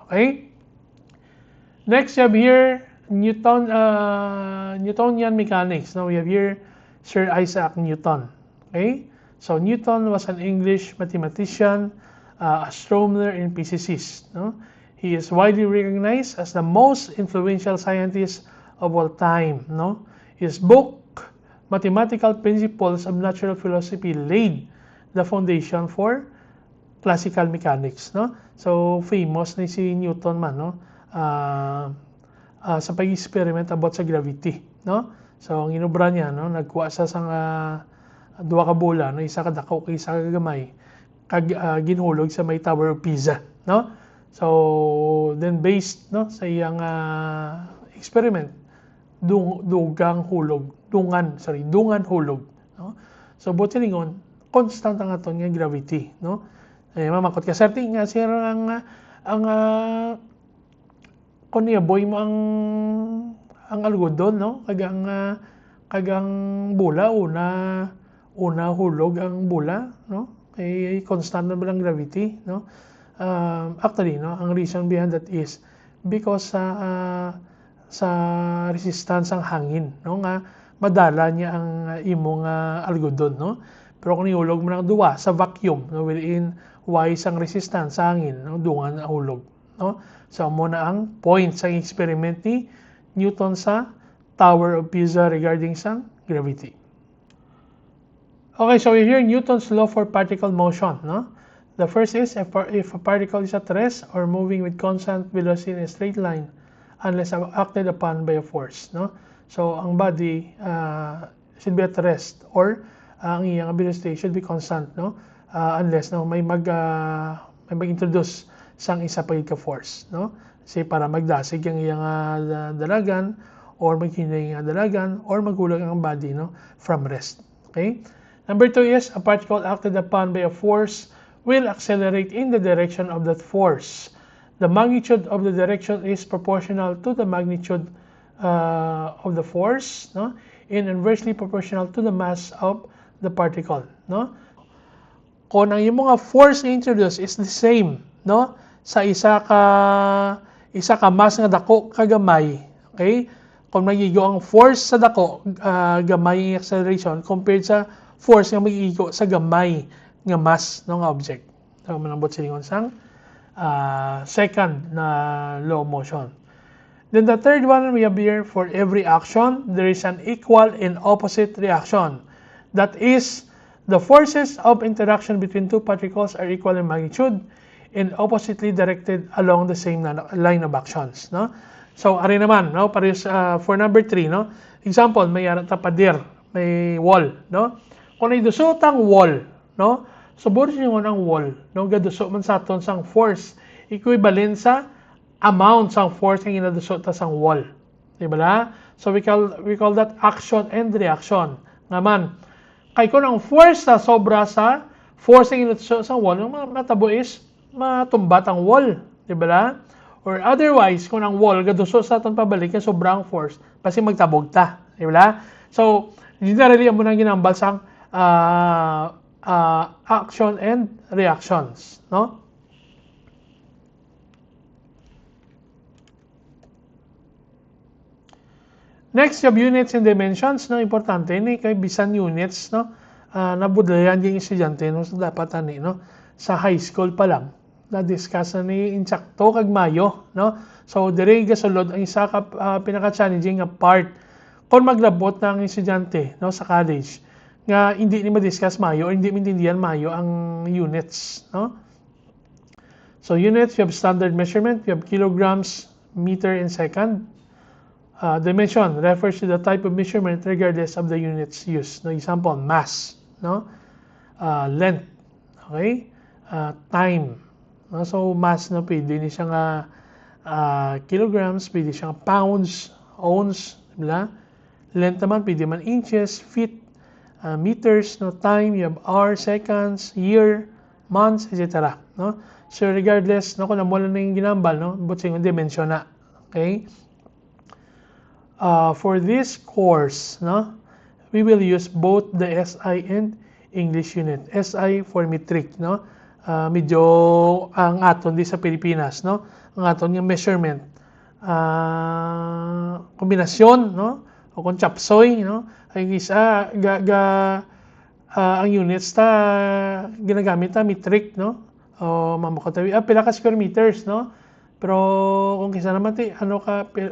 Okay? Next, you have here Newtonian mechanics. Now, we have here Sir Isaac Newton. Okay? So, Newton was an English mathematician, astronomer, and physicist. No? He is widely recognized as the most influential scientist of all time. No? His book, Mathematical Principles of Natural Philosophy, laid the foundation for classical mechanics. No? So, famous na si Newton man. No? Sa pag-experiment about sa gravity, no? So ang inubra niya, no, nagkuha sa sang duha ka bola, no, isa ka dako kay isa ka gamay, kag ginhulog sa may Tower of Pisa, no? So then based, no, sa iyang experiment, dungan hulog, no? So buti lingon constant ang aton nga gravity, no? Mamakot ka certain nga sir ang kung niyaboy mo ang algodon, no? Kagang bula una hulog ang bula, no? Kay constant na lang gravity, no? Actually, no, ang reason behind that is because sa resistance ang hangin, no, nga madala niya ang imong algodon, no? Pero kung ihulog mo ng duwa sa vacuum, no, wherein wise ang resistance sa hangin, no, dungan ang hulog, no? So mo na ang point sa experiment ni Newton sa Tower of Pisa regarding sa gravity. Okay, so we hear Newton's law for particle motion, no? The first is if a particle is at rest or moving with constant velocity in a straight line unless acted upon by a force, no? So ang body should be at rest or ang iyang velocity should be constant, no? Unless no may mag-introduce sang isa pa ka force, no? Say para magdasig ang iyang dalagan or maghinay ang dalagan or magulag ang body, no, from rest. Okay? Number 2 is a particle acted upon by a force will accelerate in the direction of that force. The magnitude of the direction is proportional to the magnitude of the force, no, and inversely proportional to the mass of the particle, no? Kung ang imong force na introduce is the same, no, sa isa ka mass nga dako kagamay, okay? Kung magigo ang force sa dako gamay ang acceleration compared sa force nga magigo sa gamay nga mass ng object. So manambot silingon sang second na law of motion. Then the third one we have here, for every action there is an equal and opposite reaction. That is, the forces of interaction between two particles are equal in magnitude and oppositely directed along the same line of actions, no? So ari naman, no, para for number 3, no, example may pader, may wall, no? Kung idusot ang wall, no, subor niyo ang wall, no, gadusot man sa aton sang force equivalent sa amount sang force nga ginadusot ta sang wall, di ba? So we call that action and reaction. Naman kay kung ang force sa sobra sa force nga ginadusot sa wall, ang matabo is matumbat ang wall, di ba? Or otherwise, kung ang wall gadusot sa aton pabalik yung sobrang force, kasi magtabog ta, di ba? So, generally amo nang ginambal sang action and reactions, no? Next, yung units and dimensions, no, importante ni kay bisan units, no, nabudlayan yung estudyante, no, so dapat ani, no, sa high school pa lang na-discuss na ni insakto kag Mayo, no? So dire gasulod ang isa ka pinaka-challenging nga part kung maglabot ng estudyante, no, sa college nga hindi ni ma-discuss Mayo or hindi maintindihan Mayo ang units, no? So units, we have standard measurement, we have kilograms, meter, and second. Dimension refers to the type of measurement regardless of the units used. No, example, mass, no? Length, okay? Time. No? So mass, no, pwede ni siya nga kilograms, pwede siya nga pounds, ounce, diba? Length naman, pwede man inches, feet, meters, no? Time, you have hours, seconds, year, months, etc. No? So regardless, no, kung namulan na yung ginambal, no, butsing yung dimension na. Okay? For this course, no, we will use both the SI and English unit. SI for metric, no? Medyo ang aton di sa Pilipinas, no? ang aton nga measurement. Kombinasyon, no? O kung chapsoy, no? Ay isa ang units ta ginagamit ta metric, no? O mamakatawi pila ka square meters, no? Pero kung kisa naman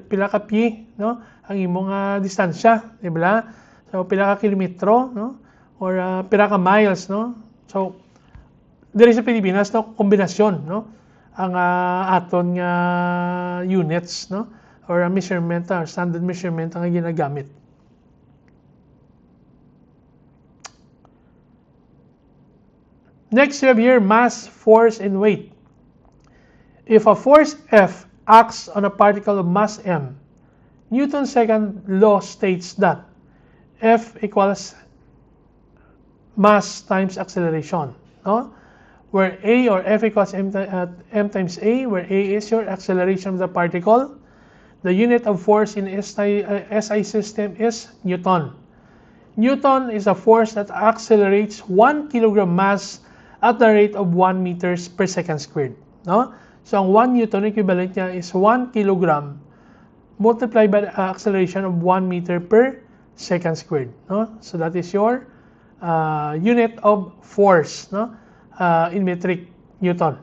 pila ka pi, no? Ang imong distansya, di ba? So pila ka kilometro, no? Or pila ka miles, no? So diri sa Pilipinas, no, kombinasyon, no? Ang aton nga units, no? Or measurement, standard measurement ang ginagamit. Next, you have here mass, force, and weight. If a force F acts on a particle of mass m, Newton's second law states that F equals mass times acceleration, no? Where A or F equals m times A, where A is your acceleration of the particle. The unit of force in SI system is Newton. Newton is a force that accelerates 1 kilogram mass at the rate of 1 meters per second squared. No? So ang 1 Newton equivalent niya is 1 kilogram multiplied by the acceleration of 1 meter per second squared. No? So that is your unit of force, no? In metric Newton.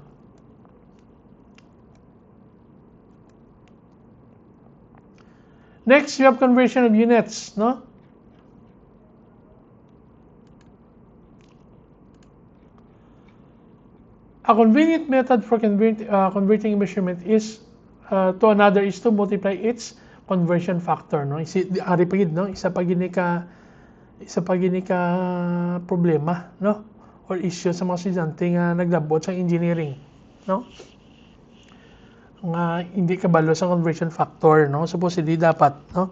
Next, you have conversion of units, no? A convenient method for converting a measurement is to another is to multiply its conversion factor, no? Ari pagid, no? Isa pa gini ka problema, no? Or issue sa mga estudyante nga naglabot sa engineering, no? Nga hindi kabalo sa conversion factor, no? Supposedly dapat, no?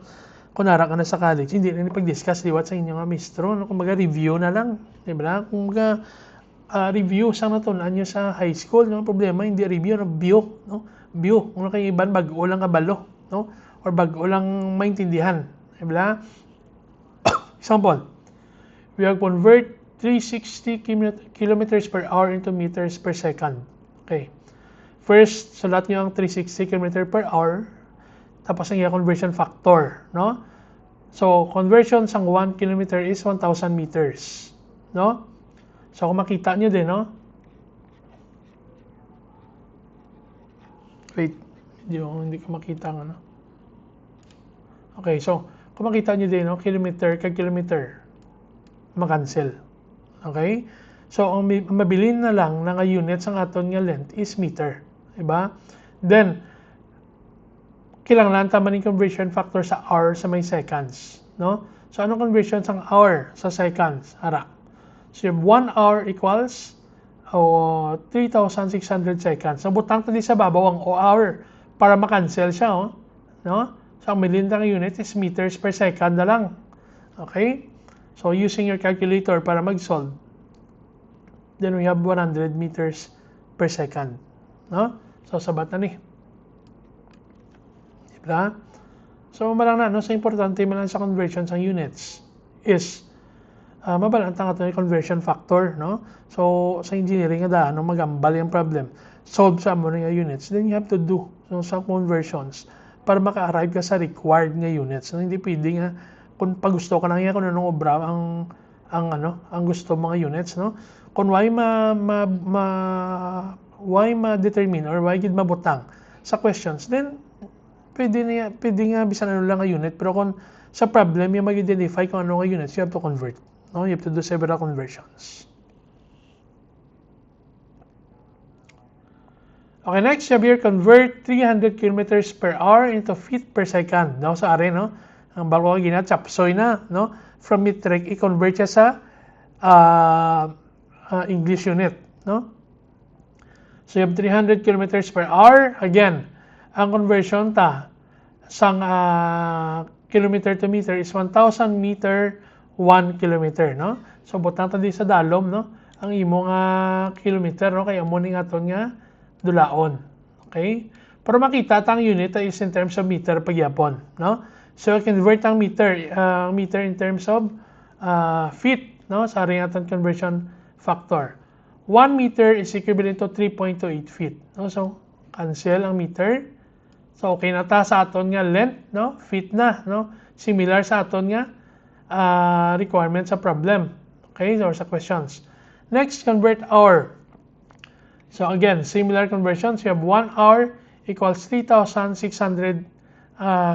Kung nara ka na sa college, hindi na pag-discuss liwat sa inyo nga mistro, no? Kung review na lang, di ba? Kung review sa natunan nyo sa high school, no? Problema hindi review, no? View, no? View, kung kayo iban bago lang kabalo, no? Or bago lang maintindihan, di ba? Example, we have convert 360 kilometers per hour into meters per second. Okay. First, sulat nyo ang 360 km per hour. Tapos ang conversion factor, no? So, conversion sa 1 kilometer is 1,000 meters, no? So, kung makita nyo din, no? Wait, hindi ko makita nga, no? Okay, so, kung makita nyo din, no? Kilometer kag kilometer, makancel. Okay? So, ang mabilin na lang na nga units ang aton nga length is meter. Diba? Then, kailangan tama ng conversion factor sa hour sa may seconds. No? So, anong conversion sa hour sa seconds? Ara. So, 1 hour equals 3,600 seconds. So, butang tali sa babaw ang hour para makancel siya. Oh. No? So, ang milindang unit is meters per second na lang. Okay? So, using your calculator para mag-solve, then we have 100 meters per second. No? So, sabat na ni. Diba? So, malang na, no? So, importante malang sa conversion sa units is mabalantang ito yung conversion factor, no? So, sa engineering, no, magambal yung problem. Solve sa mo nga units. Then, you have to do some conversions para maka-arrive ka sa required nga units. So, hindi pwede nga kung pag gusto ka lang yan, kung anong obra ang gusto mga units, no? Kung why ma-determine or why gid mabutang sa questions, then pwede nga bisan ano lang ang unit, pero kung sa problem yung mag-identify kung ano nga units, you have to convert, no? You have to do several conversions. Okay, next, you have here convert 300 kilometers per hour into feet per second. No? Sa are, no? Ang bago ka chapsoy na, no? From metric, i-convert siya sa English unit, no? So, you have 300 kilometers per hour. Again, ang conversion sang kilometer to meter is 1,000 meter, 1 kilometer, no? So, butang tadi sa dalom, no? Ang imong kilometer, no? Kaya mo nga ito nga dulaon. Okay? Pero makita tang unit is in terms of meter pagyapon, no? So, convert ang meter in terms of feet, no? Sa ring atong conversion factor. 1 meter is equivalent to 3.28 feet. No? So, cancel ang meter. So okay na ta sa aton nga length, no? Feet na, no? Similar sa aton nga requirement sa problem. Okay, or sa questions. Next, convert hour. So again, similar conversions. You have 1 hour equals 3,600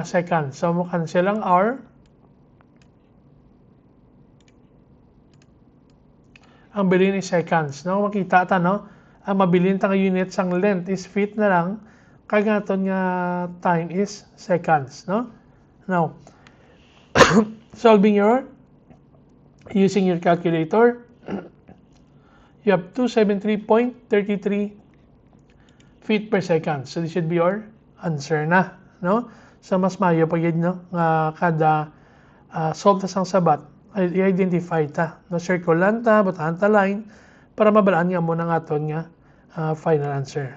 seconds. So mo cancel ang hour. Ang bilin is seconds. No? Makita ta, no? Ang mabilin ta nga units ang length is feet na lang. Kaya aton nga time is seconds. No? Now, solving using your calculator, you have 273.33 feet per second. So this should be your answer na, no? So mas mayo pag yun, no? Kada solve ta sang sabat, i-identify ta, no? Circle lang ta, butahan ta line para mabalaan nga mo ng aton nga final answer.